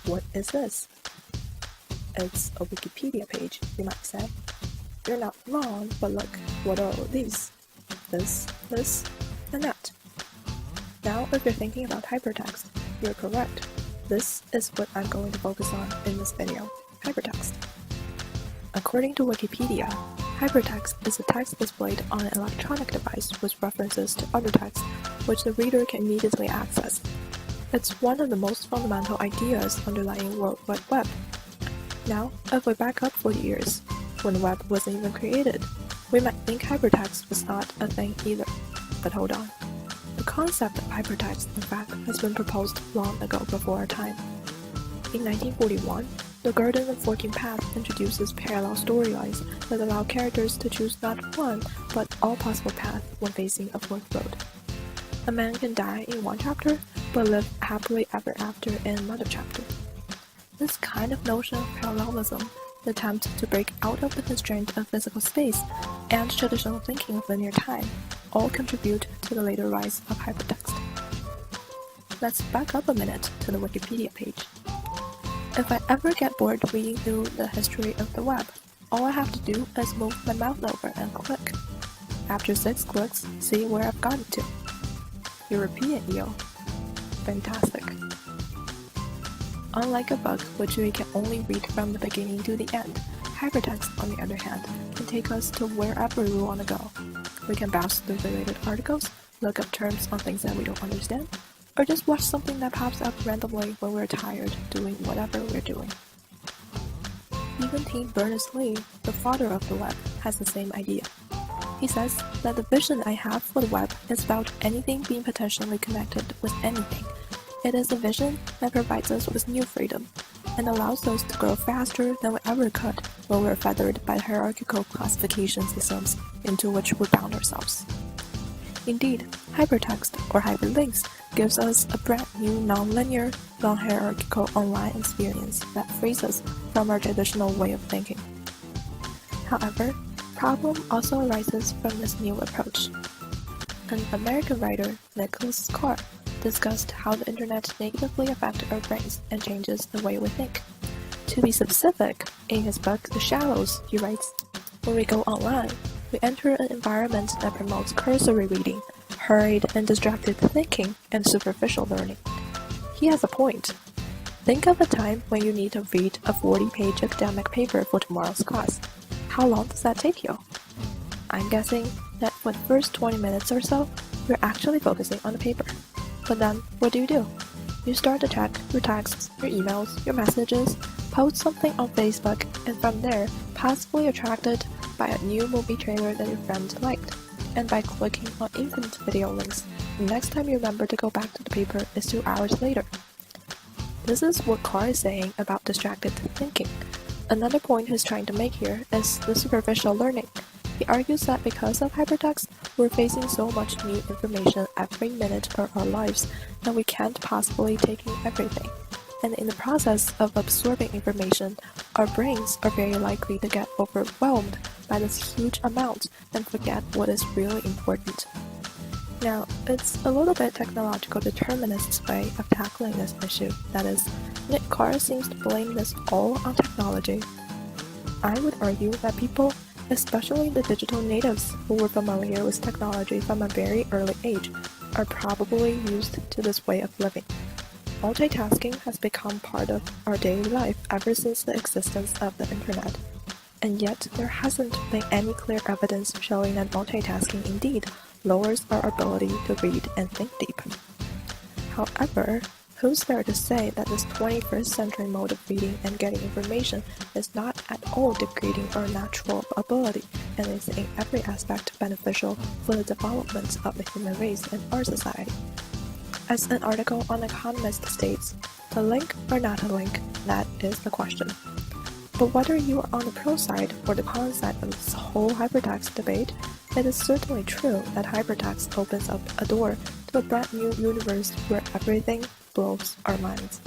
What is this? It's a Wikipedia page, you might say. You're not wrong, but look, what are all these? This, and that. Now, if you're thinking about hypertext, you're correct. This is what I'm going to focus on in this video, hypertext. According to Wikipedia, hypertext is a text displayed on an electronic device with references to other text, which the reader can immediately access. It's one of the most fundamental ideas underlying World Wide Web. Now, if we back up 40 years, when the web wasn't even created, we might think hypertext was not a thing either. But hold on. The concept of hypertext, in fact, has been proposed long ago before our time. In 1941, the Garden of Forking Paths introduces parallel storylines that allow characters to choose not one, but all possible paths when facing a forked road. A man can die in one chapter, but live happily ever after in another chapter. This kind of notion of parallelism, the attempt to break out of the constraint of physical space, and traditional thinking of linear time, all contribute to the later rise of hypertext. Let's back up a minute to the Wikipedia page. If I ever get bored reading through the history of the web, all I have to do is move my mouse over and click. After 6 clicks, see where I've gotten to. European yo. Fantastic. Unlike a book, which we can only read from the beginning to the end, hypertext, on the other hand, can take us to wherever we want to go. We can browse through related articles, look up terms on things that we don't understand, or just watch something that pops up randomly when we're tired doing whatever we're doing. Even T. Berners-Lee, the father of the web, has the same idea. He says that the vision I have for the web is about anything being potentially connected with anything. It is a vision that provides us with new freedom and allows us to grow faster than we ever could when we're feathered by hierarchical classification systems into which we bound ourselves. Indeed, hypertext or hyperlinks gives us a brand new non-linear, non-hierarchical online experience that frees us from our traditional way of thinking. However, problem also arises from this new approach. An American writer, Nicholas Carr, discussed how the internet negatively affects our brains and changes the way we think. To be specific, in his book The Shallows, he writes, "When we go online, we enter an environment that promotes cursory reading, hurried and distracted thinking, and superficial learning." He has a point. Think of a time when you need to read a 40-page academic paper for tomorrow's class. How long does that take you? I'm guessing that for the first 20 minutes or so, you're actually focusing on the paper. But then, what do? You start to check your texts, your emails, your messages, post something on Facebook, and from there, possibly attracted by a new movie trailer that your friend liked. And by clicking on infinite video links, the next time you remember to go back to the paper is 2 hours later. This is what Carr is saying about distracted thinking. Another point he's trying to make here is the superficial learning. He argues that because of hypertext, we're facing so much new information every minute of our lives that we can't possibly take in everything. And in the process of absorbing information, our brains are very likely to get overwhelmed by this huge amount and forget what is really important. Now, it's a little bit technological determinist's way of tackling this issue. That is, Nick Carr seems to blame this all on technology. I would argue that people, especially the digital natives who were familiar with technology from a very early age, are probably used to this way of living. Multitasking has become part of our daily life ever since the existence of the internet. And yet, there hasn't been any clear evidence showing that multitasking indeed lowers our ability to read and think deep. However, who's there to say that this 21st century mode of reading and getting information is not at all degrading our natural ability and is in every aspect beneficial for the development of the human race and our society? As an article on Economist states, the link or not a link, that is the question. But whether you are on the pro side or the con side of this whole hypertext debate, it is certainly true that hypertext opens up a door to a brand new universe where everything blows our minds.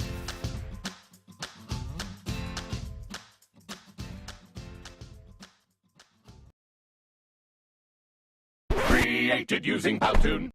Created using Powtoon.